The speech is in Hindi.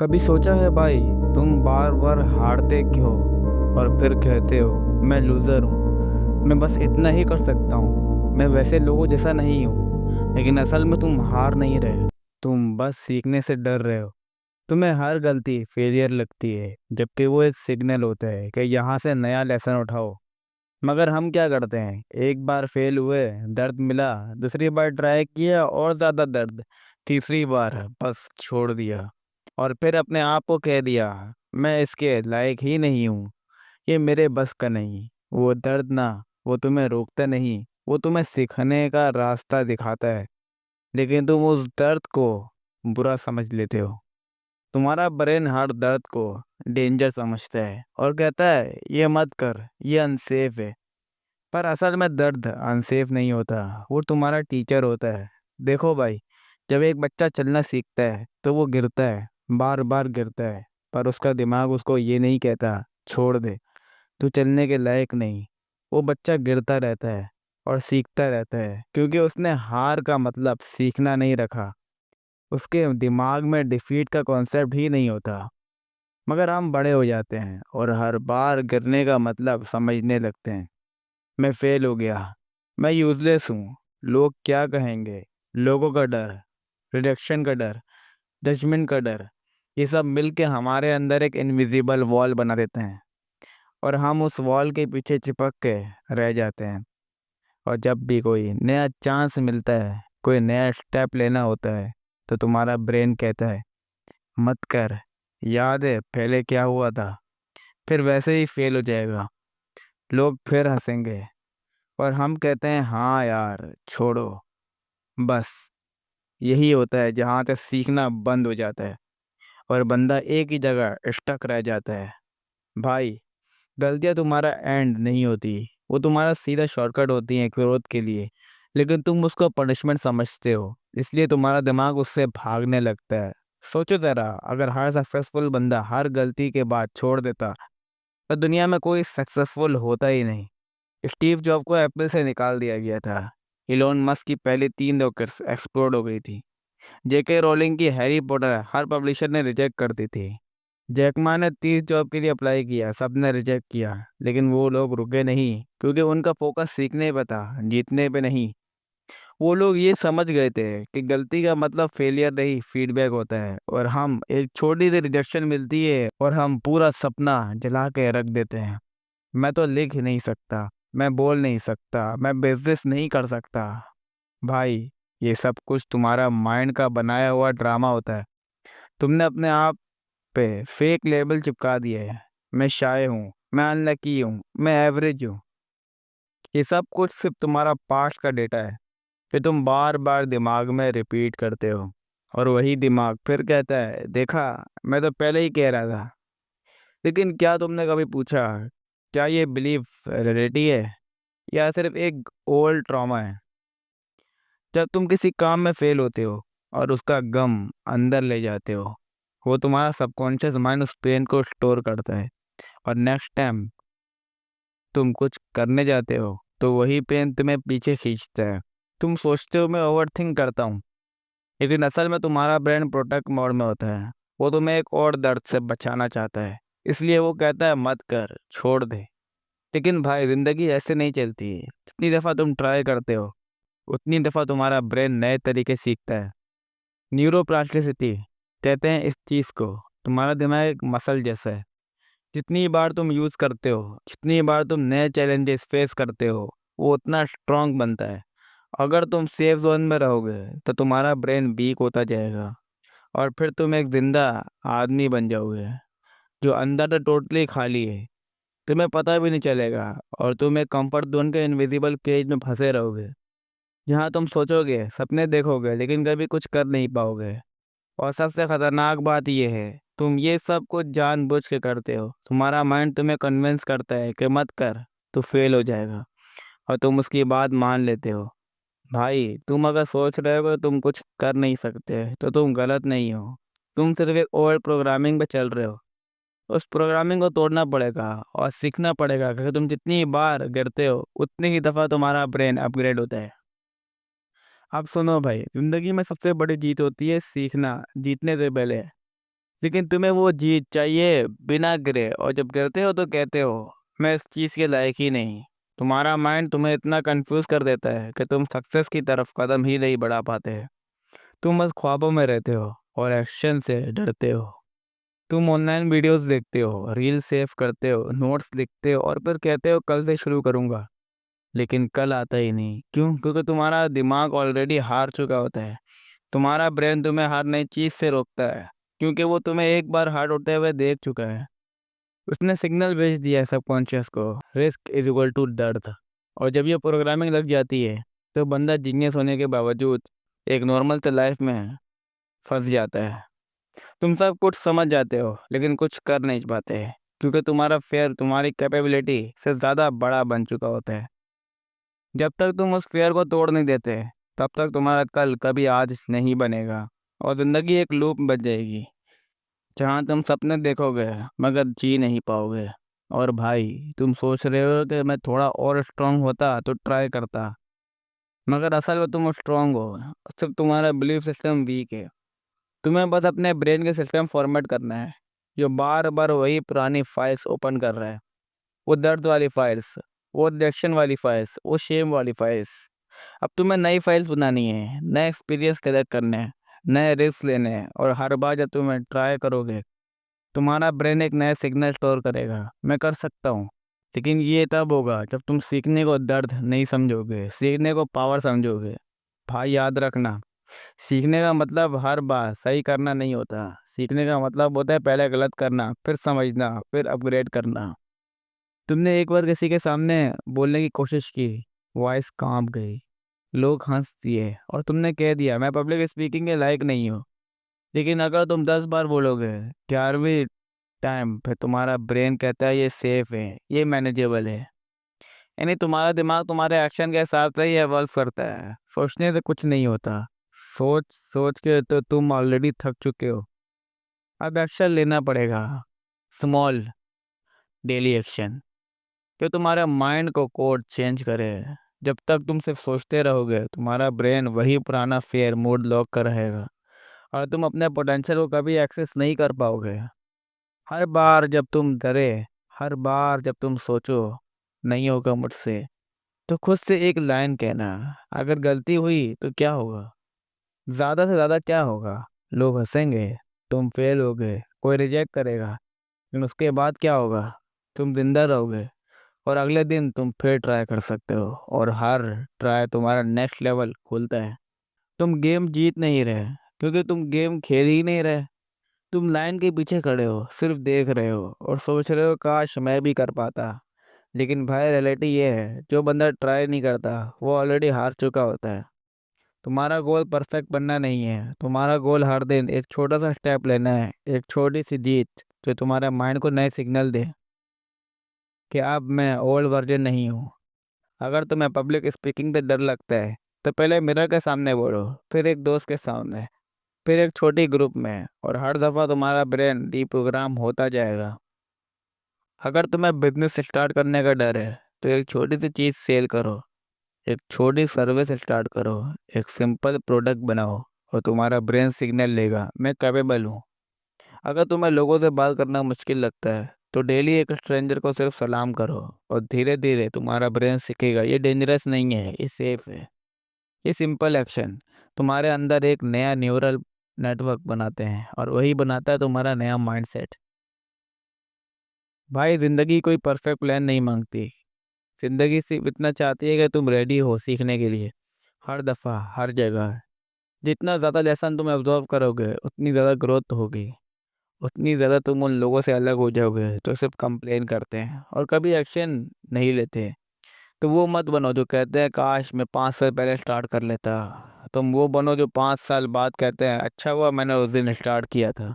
कभी सोचा है भाई, तुम बार बार हारते क्यों और फिर कहते हो मैं लूज़र हूँ, मैं बस इतना ही कर सकता हूँ, मैं वैसे लोगों जैसा नहीं हूँ। लेकिन असल में तुम हार नहीं रहे, तुम बस सीखने से डर रहे हो। तुम्हें हर गलती फेलियर लगती है, जबकि वो एक सिग्नल होता है कि यहाँ से नया लेसन उठाओ। मगर हम क्या करते हैं, एक बार फेल हुए, दर्द मिला, दूसरी बार ट्राई किया और ज़्यादा दर्द, तीसरी बार बस छोड़ दिया। और फिर अपने आप को कह दिया मैं इसके लायक ही नहीं हूँ, ये मेरे बस का नहीं। वो दर्द ना, वो तुम्हें रोकता नहीं, वो तुम्हें सीखने का रास्ता दिखाता है। लेकिन तुम उस दर्द को बुरा समझ लेते हो। तुम्हारा ब्रेन हर दर्द को डेंजर समझता है और कहता है ये मत कर, ये अनसेफ है। पर असल में दर्द अनसेफ नहीं होता, वो तुम्हारा टीचर होता है। देखो भाई, जब एक बच्चा चलना सीखता है तो वो गिरता है, बार बार गिरता है। पर उसका दिमाग उसको ये नहीं कहता छोड़ दे, तू चलने के लायक नहीं। वो बच्चा गिरता रहता है और सीखता रहता है, क्योंकि उसने हार का मतलब सीखना नहीं रखा। उसके दिमाग में डिफीट का कॉन्सेप्ट ही नहीं होता। मगर हम बड़े हो जाते हैं और हर बार गिरने का मतलब समझने लगते हैं। मैं फेल हो गया, मैं यूजलेस हूँ, लोग क्या कहेंगे, लोगों का डर, रिजेक्शन का डर, जजमेंट का डर, ये सब मिलके हमारे अंदर एक इनविजिबल वॉल बना देते हैं। और हम उस वॉल के पीछे चिपक के रह जाते हैं। और जब भी कोई नया चांस मिलता है, कोई नया स्टेप लेना होता है, तो तुम्हारा ब्रेन कहता है मत कर, याद है पहले क्या हुआ था। फिर वैसे ही फेल हो जाएगा, लोग फिर हंसेंगे और हम कहते हैं हाँ यार छोड़ो। बस यही होता है जहाँ तक सीखना बंद हो जाता है और बंदा एक ही जगह स्टक रह जाता है। भाई, गलतियाँ तुम्हारा एंड नहीं होती, वो तुम्हारा सीधा शॉर्टकट होती हैं ग्रोथ के लिए। लेकिन तुम उसको पनिशमेंट समझते हो, इसलिए तुम्हारा दिमाग उससे भागने लगता है। सोचो जरा, अगर हर सक्सेसफुल बंदा हर गलती के बाद छोड़ देता तो दुनिया में कोई सक्सेसफुल होता ही नहीं। स्टीव जॉब को एप्पल से निकाल दिया गया था। इलोन मस्क की पहली 3 रॉकेट्स एक्सप्लोड हो गई थी। जेके रोलिंग की हैरी पॉटर हर पब्लिशर ने रिजेक्ट कर दी थी। जैकमा ने 30 जॉब के लिए अप्लाई किया, सबने रिजेक्ट किया। लेकिन वो लोग रुके नहीं, क्योंकि उनका फोकस सीखने पे था, जीतने पे नहीं। वो लोग ये समझ गए थे कि गलती का मतलब फेलियर नहीं, फीडबैक होता है। और हम एक छोटी सी रिजेक्शन मिलती है और हम पूरा सपना जला के रख देते हैं। मैं तो लिख ही नहीं सकता, मैं बोल नहीं सकता, मैं बिजनेस नहीं कर सकता। भाई, ये सब कुछ तुम्हारा माइंड का बनाया हुआ ड्रामा होता है। तुमने अपने आप पे फेक लेबल चिपका दिए हैं। मैं शाय हूँ, मैं अनलकी हूँ, मैं एवरेज हूँ। ये सब कुछ सिर्फ तुम्हारा पास्ट का डेटा है कि तुम बार बार दिमाग में रिपीट करते हो। और वही दिमाग फिर कहता है देखा, मैं तो पहले ही कह रहा था। लेकिन क्या तुमने कभी पूछा, क्या ये बिलीफ रियलिटी है या सिर्फ एक ओल्ड ट्रॉमा है? जब तुम किसी काम में फेल होते हो और उसका गम अंदर ले जाते हो, वो तुम्हारा सबकॉन्शियस माइंड उस पेन को स्टोर करता है। और नेक्स्ट टाइम तुम कुछ करने जाते हो तो वही पेन तुम्हें पीछे खींचता है। तुम सोचते हो मैं ओवर थिंक करता हूँ, लेकिन असल में तुम्हारा ब्रेन प्रोटेक्ट मोड में होता है। वो तुम्हें एक और दर्द से बचाना चाहता है, इसलिए वो कहता है मत कर, छोड़ दे। लेकिन भाई, जिंदगी ऐसे नहीं चलती। जितनी दफ़ा तुम ट्राई करते हो, उतनी दफ़ा तुम्हारा ब्रेन नए तरीके सीखता है। न्यूरोप्लास्टिसिटी कहते हैं इस चीज़ को। तुम्हारा दिमाग एक मसल जैसा है। जितनी बार तुम यूज़ करते हो, जितनी बार तुम नए चैलेंजेस फेस करते हो, वो उतना स्ट्रांग बनता है। अगर तुम सेफ जोन में रहोगे तो तुम्हारा ब्रेन वीक होता जाएगा और फिर तुम एक जिंदा आदमी बन जाओगे जो अंदर तो टोटली खाली है। तुम्हें पता भी नहीं चलेगा और तुम एक कंफर्ट जोन के इनविजिबल केज में फंसे रहोगे, जहाँ तुम सोचोगे, सपने देखोगे, लेकिन कभी कुछ कर नहीं पाओगे। और सबसे खतरनाक बात यह है, तुम ये सब कुछ जानबूझ के करते हो। तुम्हारा माइंड तुम्हें कन्विंस करता है कि मत कर, तू फेल हो जाएगा, और तुम उसकी बात मान लेते हो। भाई, तुम अगर सोच रहे हो कि तुम कुछ कर नहीं सकते तो तुम गलत नहीं हो। तुम सिर्फ एक ओल्ड प्रोग्रामिंग पे चल रहे हो। उस प्रोग्रामिंग को तोड़ना पड़ेगा और सीखना पड़ेगा, क्योंकि तुम जितनी बार गिरते हो उतनी ही दफ़ा तुम्हारा ब्रेन अपग्रेड होता है। अब सुनो भाई, जिंदगी में सबसे बड़ी जीत होती है सीखना, जीतने से पहले। लेकिन तुम्हें वो जीत चाहिए बिना गिरे, और जब गिरते हो तो कहते हो मैं इस चीज़ के लायक ही नहीं। तुम्हारा माइंड तुम्हें इतना कंफ्यूज कर देता है कि तुम सक्सेस की तरफ कदम ही नहीं बढ़ा पाते। तुम बस ख्वाबों में रहते हो और एक्शन से डरते हो। तुम ऑनलाइन वीडियोस देखते हो, रील सेव करते हो, नोट्स लिखते हो और फिर कहते हो कल से शुरू करूंगा। लेकिन कल आता ही नहीं। क्यों? क्योंकि तुम्हारा दिमाग ऑलरेडी हार चुका होता है। तुम्हारा ब्रेन तुम्हें हर नई चीज़ से रोकता है, क्योंकि वो तुम्हें एक बार हार्ड होते हुए देख चुका है। उसने सिग्नल भेज दिया है सबकॉन्शियस को, रिस्क इज इक्वल टू दर्द। और जब ये प्रोग्रामिंग लग जाती है तो बंदा जीनियस होने के बावजूद एक नॉर्मल से लाइफ में फंस जाता है। तुम सब कुछ समझ जाते हो लेकिन कुछ कर नहीं पाते, क्योंकि तुम्हारा फेयर तुम्हारी कैपेबिलिटी से ज़्यादा बड़ा बन चुका होता है। जब तक तुम उस फेयर को तोड़ नहीं देते तब तक तुम्हारा कल कभी आज नहीं बनेगा, और ज़िंदगी एक लूप बन जाएगी जहाँ तुम सपने देखोगे मगर जी नहीं पाओगे। और भाई, तुम सोच रहे हो कि मैं थोड़ा और स्ट्रांग होता तो ट्राई करता, मगर असल में तुम स्ट्रांग हो, सिर्फ तुम्हारा बिलीफ सिस्टम वीक है। तुम्हें बस अपने ब्रेन के सिस्टम फॉर्मेट करना है, जो बार बार वही पुरानी फाइल्स ओपन कर रहा है। वो दर्द वाली फाइल्स, वो रिजेक्शन वाली फाइल्स, वो शेम वाली फाइल्स। अब तुम्हें नई फाइल्स बनानी है, नए एक्सपीरियंस कलेक्ट करने हैं, नए रिस्क लेने हैं, और हर बार जब तुम्हें ट्राई करोगे तुम्हारा ब्रेन एक नया सिग्नल स्टोर करेगा, मैं कर सकता हूँ। लेकिन ये तब होगा जब तुम सीखने को दर्द नहीं समझोगे, सीखने को पावर समझोगे। भाई याद रखना, सीखने का मतलब हर बार सही करना नहीं होता। सीखने का मतलब होता है पहले गलत करना, फिर समझना, फिर अपग्रेड करना। तुमने एक बार किसी के सामने बोलने की कोशिश की, वॉइस कांप गई, लोग हंस दिए और तुमने कह दिया मैं पब्लिक स्पीकिंग के लायक नहीं हूँ। लेकिन अगर तुम 10 बार बोलोगे, 11वीं टाइम फिर तुम्हारा ब्रेन कहता है ये सेफ है, ये मैनेजेबल है। यानी तुम्हारा दिमाग तुम्हारे एक्शन के हिसाब से ही एवॉल्व करता है। सोचने से कुछ नहीं होता, सोच सोच के तो तुम ऑलरेडी थक चुके हो। अब एक्शन लेना पड़ेगा, स्मॉल डेली एक्शन, जो तुम्हारे माइंड को कोड चेंज करे। जब तक तुम सिर्फ सोचते रहोगे तुम्हारा ब्रेन वही पुराना फेयर मोड लॉक कर रहेगा, और तुम अपने पोटेंशियल को कभी एक्सेस नहीं कर पाओगे। हर बार जब तुम डरे, हर बार जब तुम सोचो नहीं होगा मुझसे, तो खुद से एक लाइन कहना, अगर गलती हुई तो क्या होगा? ज़्यादा से ज़्यादा क्या होगा? लोग हंसेंगे, तुम फेल होगे, कोई रिजेक्ट करेगा, लेकिन उसके बाद क्या होगा? तुम जिंदा रहोगे, और अगले दिन तुम फिर ट्राई कर सकते हो, और हर ट्राई तुम्हारा नेक्स्ट लेवल खोलता है। तुम गेम जीत नहीं रहे, क्योंकि तुम गेम खेल ही नहीं रहे। तुम लाइन के पीछे खड़े हो, सिर्फ देख रहे हो और सोच रहे हो काश मैं भी कर पाता। लेकिन भाई रियलिटी ये है, जो बंदा ट्राई नहीं करता वो ऑलरेडी हार चुका होता है। तुम्हारा गोल परफेक्ट बनना नहीं है, तुम्हारा गोल हर दिन एक छोटा सा स्टेप लेना है, एक छोटी सी जीत जो तुम्हारे माइंड को नए सिग्नल दे कि अब मैं ओल्ड वर्जन नहीं हूँ। अगर तुम्हें पब्लिक स्पीकिंग पे डर लगता है तो पहले मिरर के सामने बोलो, फिर एक दोस्त के सामने, फिर एक छोटी ग्रुप में, और हर दफ़ा तुम्हारा ब्रेन डीप्रोग्राम होता जाएगा। अगर तुम्हें बिजनेस स्टार्ट करने का डर है तो एक छोटी सी चीज़ सेल करो, एक छोटी सर्विस स्टार्ट करो, एक सिंपल प्रोडक्ट बनाओ, और तुम्हारा ब्रेन सिग्नल लेगा मैं कैपेबल हूँ। अगर तुम्हें लोगों से बात करना मुश्किल लगता है तो डेली एक स्ट्रेंजर को सिर्फ सलाम करो, और धीरे धीरे तुम्हारा ब्रेन सीखेगा ये डेंजरस नहीं है, ये सेफ है। ये सिंपल एक्शन तुम्हारे अंदर एक नया न्यूरल नेटवर्क बनाते हैं, और वही बनाता है तुम्हारा नया माइंडसेट। भाई, जिंदगी कोई परफेक्ट प्लान नहीं मांगती। जिंदगी सिर्फ इतना चाहती है कि तुम रेडी हो सीखने के लिए, हर दफ़ा, हर जगह। जितना ज़्यादा लेसन तुम एब्जॉर्व करोगे उतनी ज़्यादा ग्रोथ होगी, उतनी ज़्यादा तुम उन लोगों से अलग हो जाओगे तो सिर्फ कंप्लेन करते हैं और कभी एक्शन नहीं लेते। तो वो मत बनो जो कहते हैं काश मैं 5 साल पहले स्टार्ट कर लेता। तुम वो बनो जो 5 साल बाद कहते हैं अच्छा हुआ मैंने उस दिन स्टार्ट किया था।